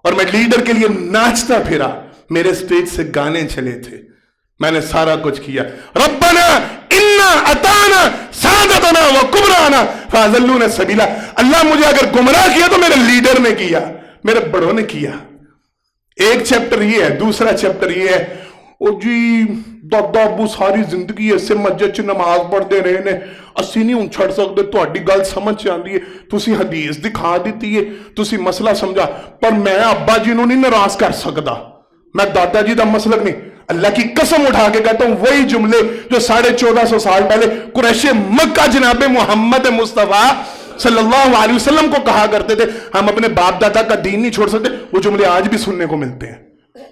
اور میں لیڈر کے لیے ناچتا پھرا. میرے سٹیج سے گانے چلے تھے، میں نے سارا کچھ کیا. ربنا انا اتانا سادتنا وکبرانا فاضلونا سبیلا. اللہ مجھے اگر گمراہ کیا تو میرے لیڈر نے کیا، میرے بڑوں نے کیا. ایک چیپٹر یہ ہے. دوسرا چیپٹر یہ ہے او جی دادا ابو ساری زندگی ایسے مسجد چ نماز پڑھتے رہے نے، اسی نہیں ہوں چھڑ سکتے. تہاڈی گل سمجھ آندی ہے، تسی حدیث دکھا دیتی ہے، تسی مسئلہ سمجھا، پر میں ابا جی نو نہیں ناراض کر سکتا، میں دادا جی دا مسلک نہیں. اللہ کی قسم اٹھا کے کہتا ہوں وہی جملے جو 1450 سال پہلے قریش مکہ جناب محمد مصطفیٰ صلی اللہ علیہ وسلم کو کہا کرتے تھے ہم اپنے باپ دادا کا دین نہیں چھوڑ سکتے، وہ جملے آج بھی سننے کو ملتے ہیں.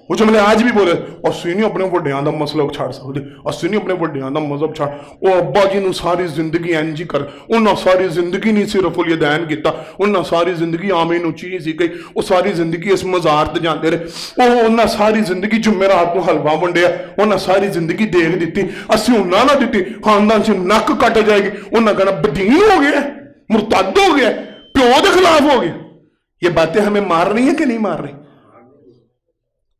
وہ جملے آج بھی بولے اسی نہیں اپنے وڈیاں دا مسلک چھاڑ سکتے، اسی نہیں اپنے وڈیاں دا مذہب چھاڑ. او ابا جی نو ساری زندگی انج ہی کر، انہاں ساری زندگی نہیں صرف الیدین کیتا، انہاں ساری زندگی آمین اچھی سی گئی، وہ ساری زندگی اس مزار تے جاندے رہے، انہاں ساری زندگی جمعرات کو حلوہ ونڈیا، انہاں ساری زندگی دیکھ دیتی، اسی انہاں نہ دیتی، خاندان سے نک کٹ جائے گی، انہاں کہنا بدین ہو گیا، مرتد ہو گیا، پیو دے خلاف ہو گیا. یہ باتیں ہمیں مار رہی ہیں کہ نہیں مار رہی؟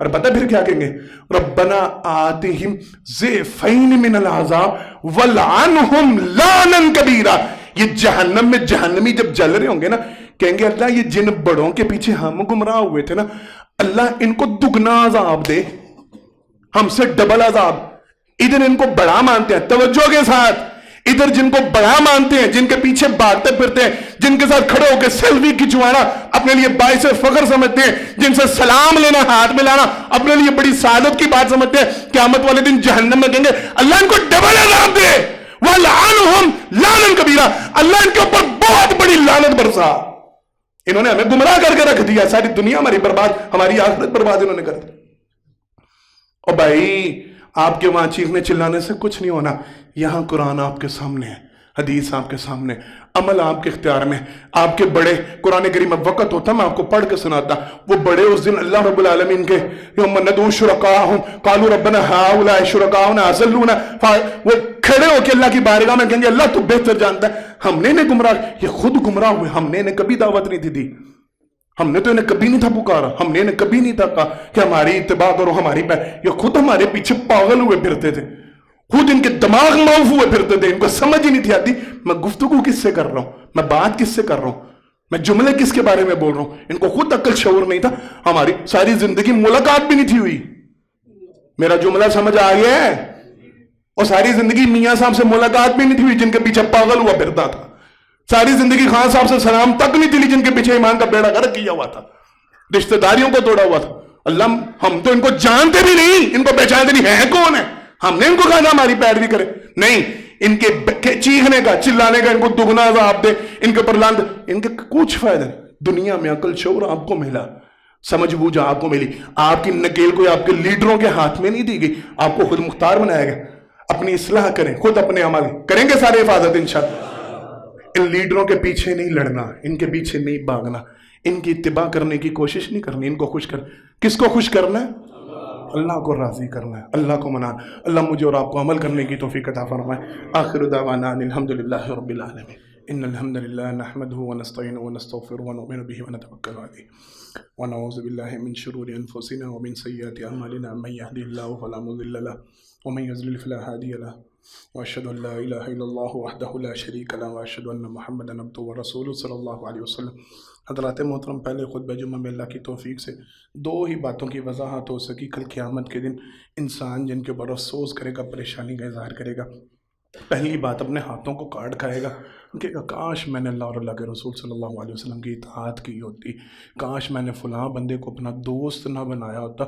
اور پتہ پھر کیا کہیں گے؟ ربنا آتہم ضعفین من العذاب ولعنہم لعنا کبیرا۔ یہ جہنم میں جہنمی جب جل رہے ہوں گے نا، کہیں گے اللہ یہ جن بڑوں کے پیچھے ہم گمراہ ہوئے تھے نا، اللہ ان کو دگنا عذاب دے، ہم سے ڈبل عذاب۔ ادھر ان کو بڑا مانتے ہیں، توجہ کے ساتھ، ادھر جن کو بڑا مانتے ہیں، جن کے پیچھے بھاگتے پھرتے ہیں، جن کے ساتھ کھڑے ہو کے سیلفی کھچوانا اپنے لیے باعث فخر سمجھتے ہیں، جن سے سلام لینا، ہاتھ ملانا اپنے لیے بڑی سعادت کی بات سمجھتے ہیں، قیامت والے دن جہنم میں کہیں گے اللہ ان کو ڈبل عذاب دے وَلْعَنْهُمْ لَعْنًا كَبِيرًا، اللہ ان کے اوپر بہت بڑی لعنت برسا۔ انہوں نے ہمیں گمراہ کر کے رکھ دیا، ساری دنیا ہماری برباد، ہماری آخرت برباد انہوں نے کر دی۔ اور بھائی آپ کے وہاں چیخنے چلانے سے کچھ نہیں ہونا، یہاں قرآن آپ کے سامنے ہے، حدیث آپ کے سامنے، عمل آپ کے اختیار میں۔ آپ کے بڑے قرآن کریم میں وقت ہوتا میں آپ کو پڑھ کے سناتا، وہ بڑے اس دن اللہ رب العالمین کے یوم ندعو شرکاءہم قالوا ربنا ہؤلاء شرکاؤنا اضلونا، وہ کھڑے ہو کے اللہ کی بارگاہ میں کہیں گے اللہ تو بہتر جانتا ہے، ہم نے انہیں گمراہ، یہ خود گمراہ ہوئے، ہم نے انہیں کبھی دعوت نہیں دی، ہم نے تو انہیں کبھی نہیں تھا پکارا، ہم نے انہیں کبھی نہیں تھا کہا کہ ہماری اتباع کرو، ہماری پہ، یہ خود ہمارے پیچھے پاگل ہوئے پھرتے تھے، خود ان کے دماغ معاف ہوئے پھرتے تھے، ان کو سمجھ ہی نہیں تھی آتی میں گفتگو کس سے کر رہا ہوں، میں بات کس سے کر رہا ہوں، میں جملے کس کے بارے میں بول رہا ہوں، ان کو خود عقل شعور نہیں تھا۔ ہماری ساری زندگی ملاقات بھی نہیں تھی ہوئی، میرا جملہ سمجھ آ گیا ہے؟ اور ساری زندگی میاں صاحب سے ملاقات بھی نہیں تھی ہوئی جن کے پیچھے پاگل ہوا پھرتا تھا، ساری زندگی خان صاحب سے سلام تک نہیں تھی جن کے پیچھے ایمان کا بیڑا غرق کیا ہوا تھا، رشتہ داریوں کو توڑا ہوا تھا۔ اللہ ہم تو ان کو جانتے بھی نہیں، ان کو پہچانتے نہیں ہے کون ہے، ہم نے ان کو کہا نا ہماری پیروی کرے، نہیں، ان کے چیخنے کا چلانے کا ان کو دگنا عذاب دے، ان کے اوپر لعنت، ان کے کچھ فائدہ نہیں۔ دنیا میں عقل شعور آپ کو ملا، سمجھ بوجھ آپ کو ملی، آپ کی نکیل کوئی آپ کے لیڈروں کے ہاتھ میں نہیں دی گئی، آپ کو خود مختار بنایا گیا۔ اپنی اصلاح کریں، خود اپنے عمل کریں گے سارے حفاظت انشاءاللہ۔ ان لیڈروں کے پیچھے نہیں لڑنا، ان کے پیچھے نہیں بھاگنا، ان کی اتباع کرنے کی کوشش نہیں کرنی، ان کو خوش کر، کس کو خوش کرنا ہے؟ اللہ کو راضی کرنا ہے، اللہ کو منانا۔ اللہ مجھے اور آپ کو عمل کرنے کی توفیق عطا فرمائے۔ آخر دعوانا ان الحمدللہ رب العالمین۔ ان الحمدللہ نحمده ونستعینه ونستغفره ونؤمن به ونتوکل علیہ ونعوذ باللہ من شرور انفسنا ومن سیئات اعمالنا، من یهده اللہ فلا مضل له ومن یضلل فلا هادی له، واشهد ان لا الہ الا اللہ وحدہ لا شریک له واشهد ان محمدا عبدہ ورسولہ صلی اللہ علیہ وسلم۔ حضرات محترم، پہلے خطبہ جمعہ میں اللہ کی توفیق سے دو ہی باتوں کی وضاحت ہو سکی۔ کل قیامت کے دن انسان جن کے اوپر افسوس کرے گا، پریشانی کا اظہار کرے گا، پہلی بات اپنے ہاتھوں کو کاٹ کھائے گا، کہ کاش میں نے اللہ اور اللہ کے رسول صلی اللہ علیہ وسلم کی اطاعت کی ہوتی، کاش میں نے فلاں بندے کو اپنا دوست نہ بنایا ہوتا،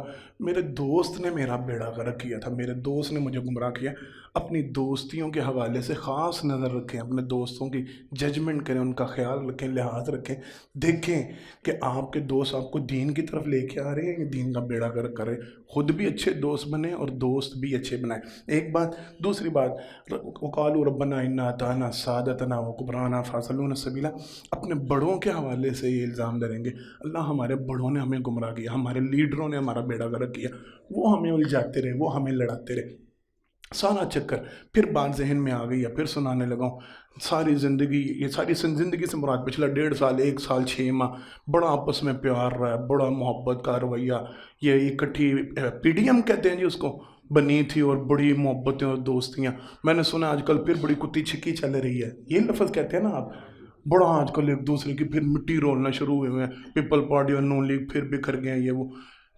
میرے دوست نے میرا بیڑا غرق کیا تھا، میرے دوست نے مجھے گمراہ کیا۔ اپنی دوستیوں کے حوالے سے خاص نظر رکھیں، اپنے دوستوں کی ججمنٹ کریں، ان کا خیال رکھیں، لحاظ رکھیں، دیکھیں کہ آپ کے دوست آپ کو دین کی طرف لے کے آ رہے ہیں یا دین کا بیڑا غرق کر رہے ہیں۔ خود بھی اچھے دوست بنیں اور دوست بھی اچھے بنائیں، ایک بات۔ دوسری بات، وقالوا ربنا انا اطعنا سادتنا وکبرانا فاضلونا سبیلا، اپنے بڑوں کے حوالے سے یہ الزام دیں گے اللہ ہمارے بڑوں نے ہمیں گمراہ کیا، ہمارے لیڈروں نے ہمارا بیڑا غرق کیا، وہ ہمیں الجھاتے رہے، وہ ہمیں لڑاتے رہے، سارا چکر۔ پھر بات ذہن میں آ گئی ہے، پھر سنانے لگا ہوں ساری زندگی، یہ ساری زندگی سے مراد پچھلا 1.5 سال 1 سال 6 ماہ بڑا آپس میں پیار رہا ہے، بڑا محبت کا رویہ، یہ اکٹھی پی ڈی ایم کہتے ہیں جی اس کو، بنی تھی، اور بڑی محبتیں اور دوستیاں۔ میں نے سنا آج کل پھر بڑی کتی چھکی چل رہی ہے، یہ لفظ کہتے ہیں نا آپ، بڑا آج کل ایک دوسرے کی پھر مٹی رولنا شروع ہوئے ہیں، پیپل پارٹی اور نون لیگ پھر بکھر گئے ہیں،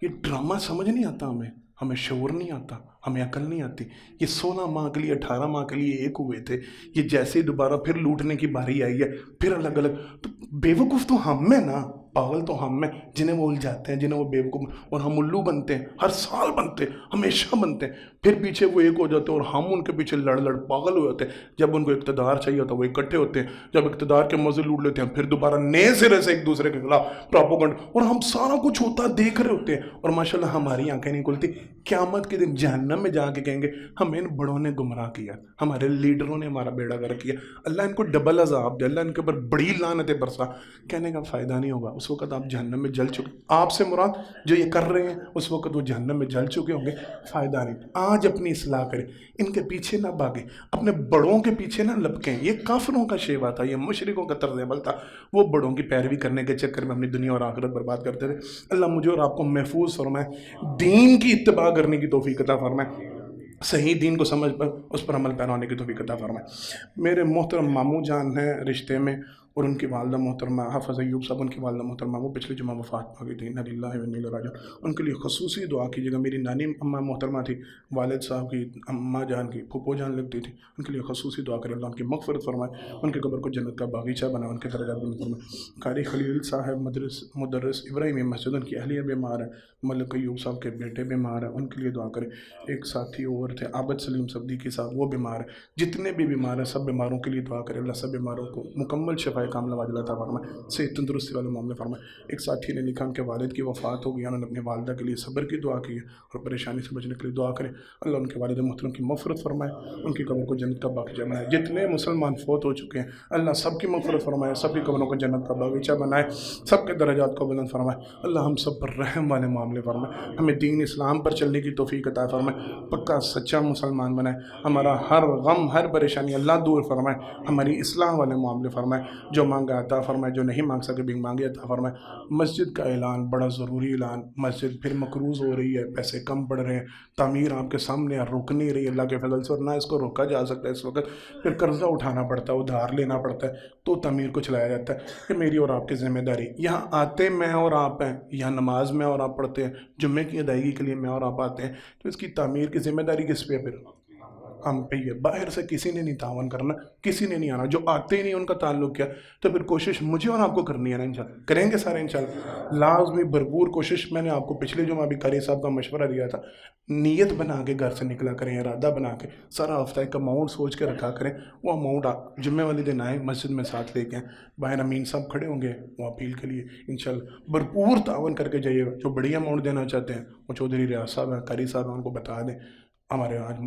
یہ ڈرامہ سمجھ نہیں آتا ہمیں شعور نہیں آتا، ہمیں عقل نہیں آتی۔ یہ 16 ماہ کے لیے 18 ماہ کے لیے ایک ہوئے تھے، یہ جیسے دوبارہ پھر لوٹنے کی باری آئی ہے، پھر الگ الگ، تو بیوقوف تو ہم میں نا، پاگل تو ہم میں، جنہیں وہ الجھاتے ہیں، جنہیں وہ بیوقوف، اور ہم الو بنتے ہیں، ہر سال بنتے ہیں، ہمیشہ بنتے ہیں، پھر پیچھے وہ ایک ہو جاتے ہیں اور ہم ان کے پیچھے لڑ پاگل ہو جاتے ہیں۔ جب ان کو اقتدار چاہیے ہوتا ہے وہ اکٹھے ہوتے ہیں، جب اقتدار کے مزے لوٹ لیتے ہیں پھر دوبارہ نئے سرے سے ایک دوسرے کے خلاف پروپیگنڈا، اور ہم سارا کچھ ہوتا دیکھ رہے ہوتے ہیں، اور ماشاءاللہ ہماری آنکھیں نہیں کھلتی۔ قیامت کے دن جہنم میں جا کے کہیں گے ہمیں ان بڑوں نے گمراہ کیا، ہمارے لیڈروں نے ہمارا بیڑا غرق کیا، اللہ ان کو ڈبل عذاب دے، اللہ ان کے اوپر بڑی لعنتیں برسا۔ کہنے کا فائدہ نہیں ہوگا، اس اس وقت آپ جہنم میں جل چکے. آپ سے مراد جو یہ کر رہے ہیں اس وقت وہ جہنم میں جل چکے ہوں گے. فائدہ نہیں. آج اپنی اصلاح کریں, ان کے پیچھے نہ بھاگیں, اپنے بڑوں کے پیچھے نہ لپکیں. یہ کافروں کا شیوا تھا, یہ مشرکوں کا طرز عمل تھا. وہ بڑوں کی پیروی کرنے کے چکر میں اپنی دنیا اور آخرت برباد کرتے تھے. اللہ مجھے اور آپ کو محفوظ فرمائے, دین کی اتباع کرنے کی توفیق عطا فرمائے, صحیح دین کو سمجھ پر اس پر عمل پیرا ہونے کی توفیق عطا فرمائے. میرے محترم ماموں جان ہیں رشتے میں, اور ان کی والدہ محترمہ حافظ ایوب صاحب, ان کی والدہ محترمہ وہ پچھلے جمعہ وفات پا گئی تھی. انا للہ و انا الیہ راجعون. ان کے لیے خصوصی دعا کیجیے گا. میری نانی اماں محترمہ تھی, والد صاحب کی اماں جان کی پھوپھو جان لگتی تھی, ان کے لیے خصوصی دعا کرے اللہ ان کی مغفرت فرمائے, ان کے قبر کو جنت کا باغیچہ بنائے, ان کے درجات بلند فرمائے. قاری خلیل صاحب مدرس ابراہیمی مسجد, ان کی اہلیہ بیمار ہے, ملک ایوب صاحب کے بیٹے بیمار ہیں, ان کے لیے دعا کریں. ایک ساتھی اور تھے عابد سلیم صدیقی صاحب, وہ بیمار ہیں. جتنے بھی بیمار ہیں سب بیماروں کے لیے دعا کریں. اللہ سب بیماروں کو مکمل شفا کاملہ واجلہ عطا فرمائے, صحت تندرستی والے معاملے فرمائے. ایک ساتھی نے لکھا ان کے والد کی وفات ہو گئی, انہوں نے اپنی والدہ کے لیے صبر کی دعا کی ہے اور پریشانی سے بچنے کے لیے دعا کریں. اللہ ان کے والد محترم کی مغفرت فرمائے, ان کی قبر کو جنت کا باغیچہ بنائے. جتنے مسلمان فوت ہو چکے ہیں اللہ سب کی مغفرت فرمائے, سب کی قبروں کو جنت کا باغیچہ بنائے, سب کے درجات کو بلند فرمائے. اللہ ہم سب پر رحم والے معاملے فرمائے, ہمیں دین اسلام پر چلنے کی توفیق عطا فرمائے, پکا سچا مسلمان بنائے, ہمارا ہر غم ہر پریشانی اللہ دور فرمائے, ہماری اصلاح والے معاملے فرمائے. جو مانگا عطا فرمائے, جو نہیں مانگ سکے بن مانگے عطا فرمائے. مسجد کا اعلان بڑا ضروری اعلان, مسجد پھر مقروض ہو رہی ہے, پیسے کم پڑ رہے ہیں, تعمیر آپ کے سامنے رک نہیں رہی. اللہ کے فضل سے, اور نہ اس کو روکا جا سکتا ہے اس وقت, پھر قرضہ اٹھانا پڑتا ہے, ادھار لینا پڑتا ہے, تو تعمیر کو چلایا جاتا ہے. کہ میری اور آپ کی ذمہ داری, یہاں آتے میں اور آپ ہیں, یہاں نماز میں اور آپ پڑھتے ہیں, جمعے کی ادائیگی کے لیے میں اور آپ آتے ہیں, تو اس کی تعمیر کی ذمہ داری کس پہ؟ پھر ہم پہ ہی ہے. باہر سے کسی نے نہیں تعاون کرنا, کسی نے نہیں آنا, جو آتے ہی نہیں ان کا تعلق کیا, تو پھر کوشش مجھے اور آپ کو کرنی ہے نا. انشاءاللہ کریں گے سارے انشاءاللہ, لازمی بھرپور کوشش. میں نے آپ کو پچھلے جمعہ بھی قاری صاحب کا مشورہ دیا تھا, نیت بنا کے گھر سے نکلا کریں, ارادہ بنا کے سارا ہفتہ ایک اماؤنٹ سوچ کے رکھا کریں. وہ اماؤنٹ جمعے والے دن آئیں, مسجد میں ساتھ لے کے آئیں, باہر امین صاحب کھڑے ہوں گے وہ اپیل کے لیے. انشاءاللہ بھرپور تعاون کر کے جائیے گا. جو بڑی اماؤنٹ دینا چاہتے ہیں وہ چودھری ریاض صاحب ہیں, قاری صاحب ہیں, ان کو بتا دیں. ہمارے آج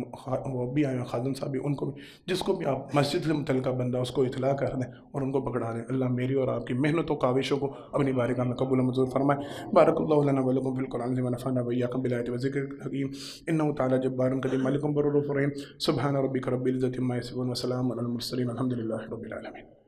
وہ بھی آئے ہیں خادم صاحب بھی, ان کو بھی, جس کو بھی آپ مسجد سے متعلقہ بندہ اس کو اطلاع کر دیں اور ان کو پکڑا دیں. اللہ میری اور آپ کی محنت و کاوشوں کو اپنی بارگاہ میں قبول و منظور فرمائے. بارک اللہ لنا و لکم فی القرآن العظیم ونفعنا وإیاکم بالآیات والذکر الحکیم. انہ تعالی جبار کریم ملک بر رؤوف رحیم. سبحان ربک رب العزۃ عما یصفون وسلام علی المرسلین والحمد للہ رب العالمین.